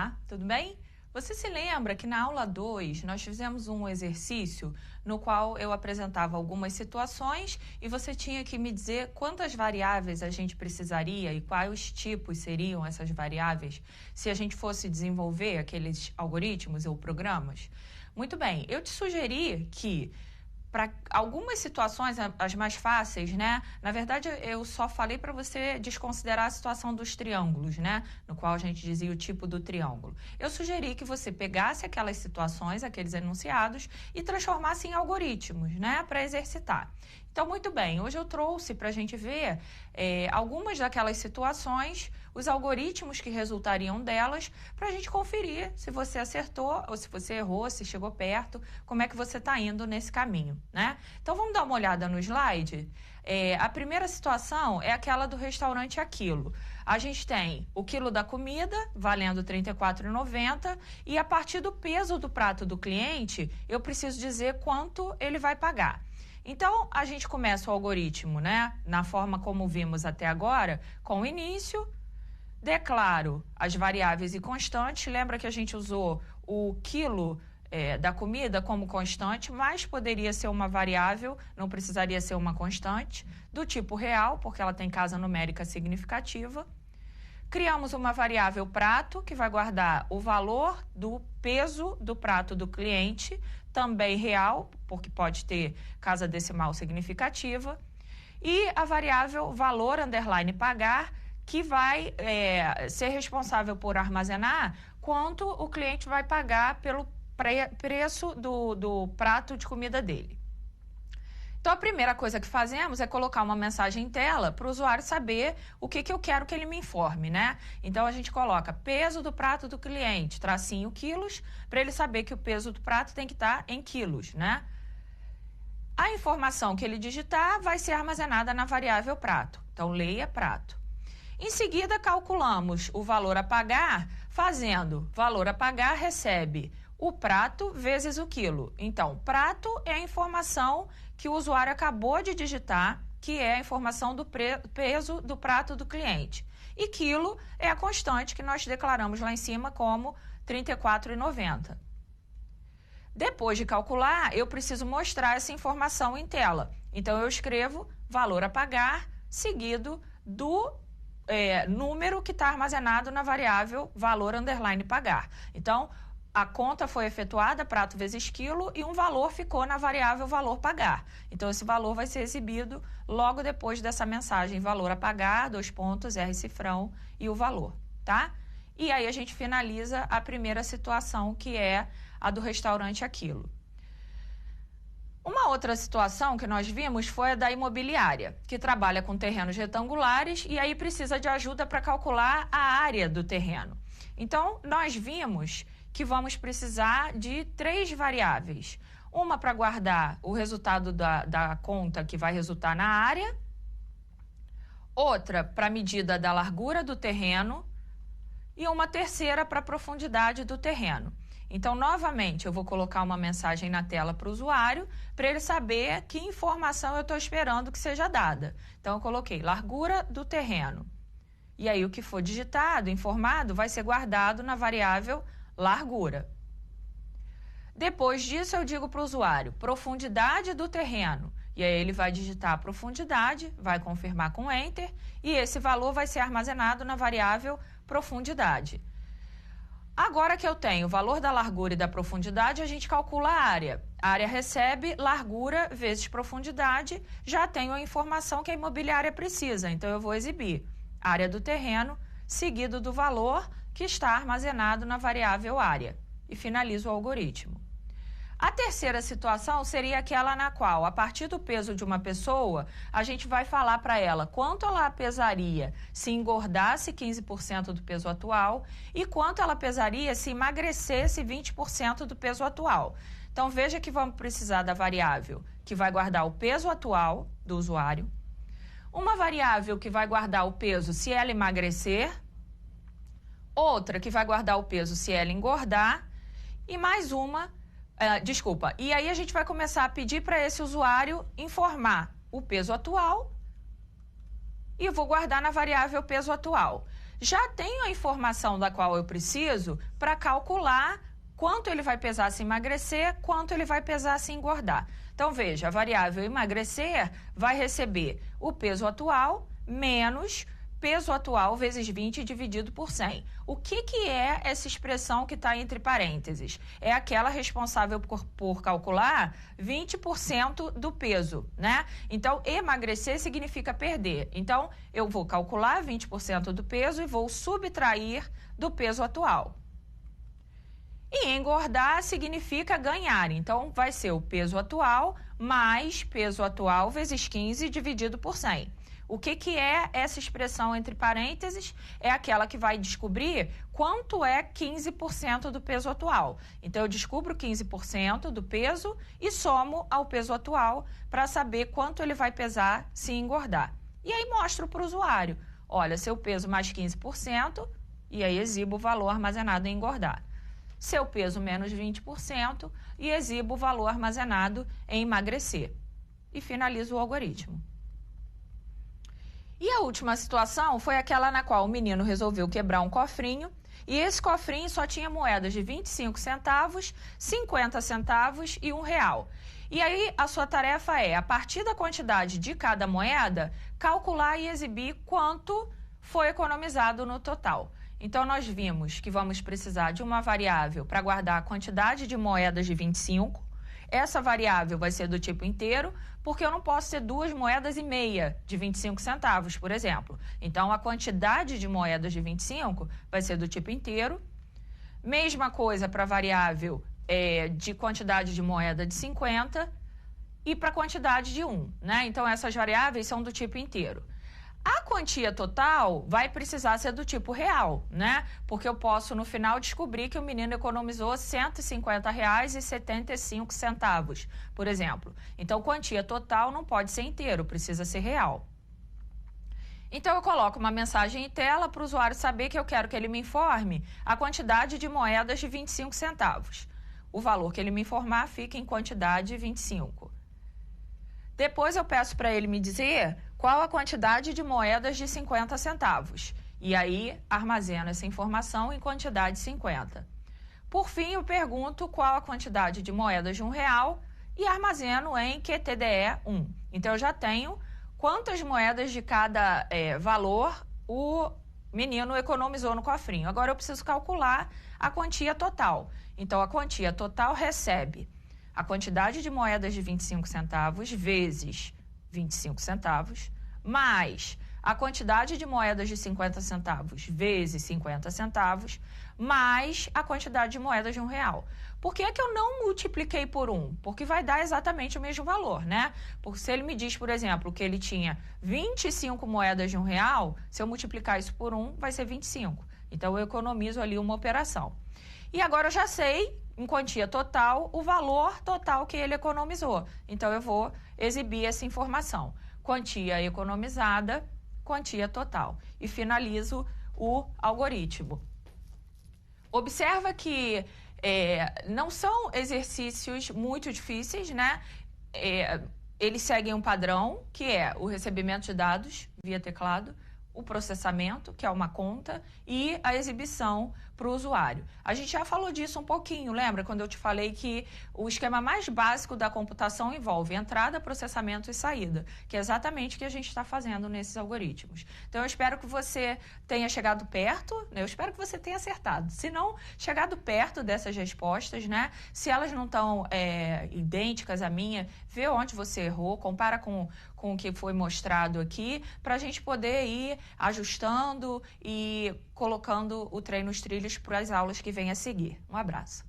Olá, tudo bem? Você se lembra que na aula 2 nós fizemos um exercício no qual eu apresentava algumas situações e você tinha que me dizer quantas variáveis a gente precisaria e quais tipos seriam essas variáveis se a gente fosse desenvolver aqueles algoritmos ou programas? Muito bem, eu te sugeri que para algumas situações, as mais fáceis, né? Na verdade, eu só falei para você desconsiderar a situação dos triângulos, né? No qual a gente dizia o tipo do triângulo. Eu sugeri que você pegasse aquelas situações, aqueles enunciados, e transformasse em algoritmos, né? Para exercitar. Então, muito bem, hoje eu trouxe para a gente ver algumas daquelas situações, os algoritmos que resultariam delas, para a gente conferir se você acertou ou se você errou, se chegou perto, como é que você está indo nesse caminho, né? Então, vamos dar uma olhada no slide. A primeira situação é aquela do restaurante Aquilo. A gente tem o quilo da comida, valendo R$ 34,90, e a partir do peso do prato do cliente, eu preciso dizer quanto ele vai pagar. Então, a gente começa o algoritmo, né? Na forma como vimos até agora, com o início, declaro as variáveis e constantes. Lembra que a gente usou o quilo da comida como constante, mas poderia ser uma variável, não precisaria ser uma constante, do tipo real, porque ela tem casa numérica significativa. Criamos uma variável prato, que vai guardar o valor do peso do prato do cliente, também real, porque pode ter casa decimal significativa. E a variável valor underline pagar, que vai ser responsável por armazenar quanto o cliente vai pagar pelo preço do prato de comida dele. Então, a primeira coisa que fazemos é colocar uma mensagem em tela para o usuário saber o que eu quero que ele me informe, né? Então, a gente coloca peso do prato do cliente, tracinho quilos, para ele saber que o peso do prato tem que estar em quilos, né? A informação que ele digitar vai ser armazenada na variável prato. Então, leia prato. Em seguida, calculamos o valor a pagar, fazendo valor a pagar recebe o prato vezes o quilo. Então, prato é a informação que o usuário acabou de digitar, que é a informação do peso do prato do cliente. E quilo é a constante que nós declaramos lá em cima como R$ 34,90. Depois de calcular, eu preciso mostrar essa informação em tela. Então, eu escrevo valor a pagar, seguido do número que está armazenado na variável valor underline pagar. Então, a conta foi efetuada, prato vezes quilo, e um valor ficou na variável valor pagar. Então, esse valor vai ser exibido logo depois dessa mensagem valor a pagar, R cifrão e o valor, tá? E aí a gente finaliza a primeira situação, que é a do restaurante Aquilo. Uma outra situação que nós vimos foi a da imobiliária, que trabalha com terrenos retangulares e aí precisa de ajuda para calcular a área do terreno. Então, nós vimos que vamos precisar de 3 variáveis. Uma para guardar o resultado da conta que vai resultar na área, outra para a medida da largura do terreno e uma terceira para a profundidade do terreno. Então, novamente, eu vou colocar uma mensagem na tela para o usuário para ele saber que informação eu estou esperando que seja dada. Então, eu coloquei largura do terreno. E aí, o que for digitado, informado, vai ser guardado na variável largura. Depois disso, eu digo para o usuário profundidade do terreno. E aí, ele vai digitar a profundidade, vai confirmar com Enter, e esse valor vai ser armazenado na variável profundidade. Agora que eu tenho o valor da largura e da profundidade, a gente calcula a área. A área recebe largura vezes profundidade, já tenho a informação que a imobiliária precisa, então eu vou exibir área do terreno, seguido do valor que está armazenado na variável área, e finalizo o algoritmo. A terceira situação seria aquela na qual, a partir do peso de uma pessoa, a gente vai falar para ela quanto ela pesaria se engordasse 15% do peso atual e quanto ela pesaria se emagrecesse 20% do peso atual. Então, veja que vamos precisar da variável que vai guardar o peso atual do usuário, uma variável que vai guardar o peso se ela emagrecer, outra que vai guardar o peso se ela engordar e mais uma. E aí a gente vai começar a pedir para esse usuário informar o peso atual e eu vou guardar na variável peso atual. já tenho a informação da qual eu preciso para calcular quanto ele vai pesar se emagrecer, quanto ele vai pesar se engordar. Então, veja, a variável emagrecer vai receber o peso atual menos peso atual vezes 20 dividido por 100. O que é essa expressão que está entre parênteses? É aquela responsável por calcular 20% do peso, né? Então, emagrecer significa perder. Então, eu vou calcular 20% do peso e vou subtrair do peso atual. E engordar significa ganhar. Então, vai ser o peso atual mais peso atual vezes 15 dividido por 100. O que é essa expressão entre parênteses? É aquela que vai descobrir quanto é 15% do peso atual. Então, eu descubro 15% do peso e somo ao peso atual para saber quanto ele vai pesar se engordar. E aí mostro para o usuário, olha, seu peso mais 15%, e aí exibo o valor armazenado em engordar. Seu peso menos 20% e exibo o valor armazenado em emagrecer. E finalizo o algoritmo. E a última situação foi aquela na qual o menino resolveu quebrar um cofrinho e esse cofrinho só tinha moedas de 25 centavos, 50 centavos e R$1. E aí a sua tarefa é, a partir da quantidade de cada moeda, calcular e exibir quanto foi economizado no total. Então, nós vimos que vamos precisar de uma variável para guardar a quantidade de moedas de 25. Essa variável vai ser do tipo inteiro, porque eu não posso ter 2 moedas e meia de 25 centavos, por exemplo. Então, a quantidade de moedas de 25 vai ser do tipo inteiro. Mesma coisa para a variável de quantidade de moeda de 50 e para a quantidade de 1, né? Então, essas variáveis são do tipo inteiro. A quantia total vai precisar ser do tipo real, né? Porque eu posso, no final, descobrir que o menino economizou R$ 150,75, por exemplo. Então, quantia total não pode ser inteiro, precisa ser real. Então, eu coloco uma mensagem em tela para o usuário saber que eu quero que ele me informe a quantidade de moedas de 25 centavos. O valor que ele me informar fica em quantidade de 25. Depois eu peço para ele me dizer qual a quantidade de moedas de 50 centavos. E aí, armazeno essa informação em quantidade 50. Por fim, eu pergunto qual a quantidade de moedas de R$1 e armazeno em QTDE1. Então, eu já tenho quantas moedas de cada valor o menino economizou no cofrinho. Agora, eu preciso calcular a quantia total. Então, a quantia total recebe a quantidade de moedas de 25 centavos vezes 25 centavos, mais a quantidade de moedas de 50 centavos vezes 50 centavos, mais a quantidade de moedas de R$1. Por que é que eu não multipliquei por 1? Porque vai dar exatamente o mesmo valor, né? Porque se ele me diz, por exemplo, que ele tinha 25 moedas de R$1, se eu multiplicar isso por 1, vai ser 25. Então, eu economizo ali uma operação. E agora eu já sei, em quantia total, o valor total que ele economizou. Então, eu vou exibir essa informação. Quantia economizada, quantia total. E finalizo o algoritmo. Observa que não são exercícios muito difíceis, né? Eles seguem um padrão, que é o recebimento de dados via teclado, o processamento, que é uma conta, e a exibição para o usuário. A gente já falou disso um pouquinho, lembra? Quando eu te falei que o esquema mais básico da computação envolve entrada, processamento e saída, que é exatamente o que a gente está fazendo nesses algoritmos. Então, eu espero que você tenha chegado perto, né? Eu espero que você tenha acertado. Se não, chegado perto dessas respostas, né? Se elas não estão idênticas à minha, vê onde você errou, compara com o que foi mostrado aqui, para a gente poder ir ajustando e colocando o treino nos trilhos para as aulas que vêm a seguir. Um abraço.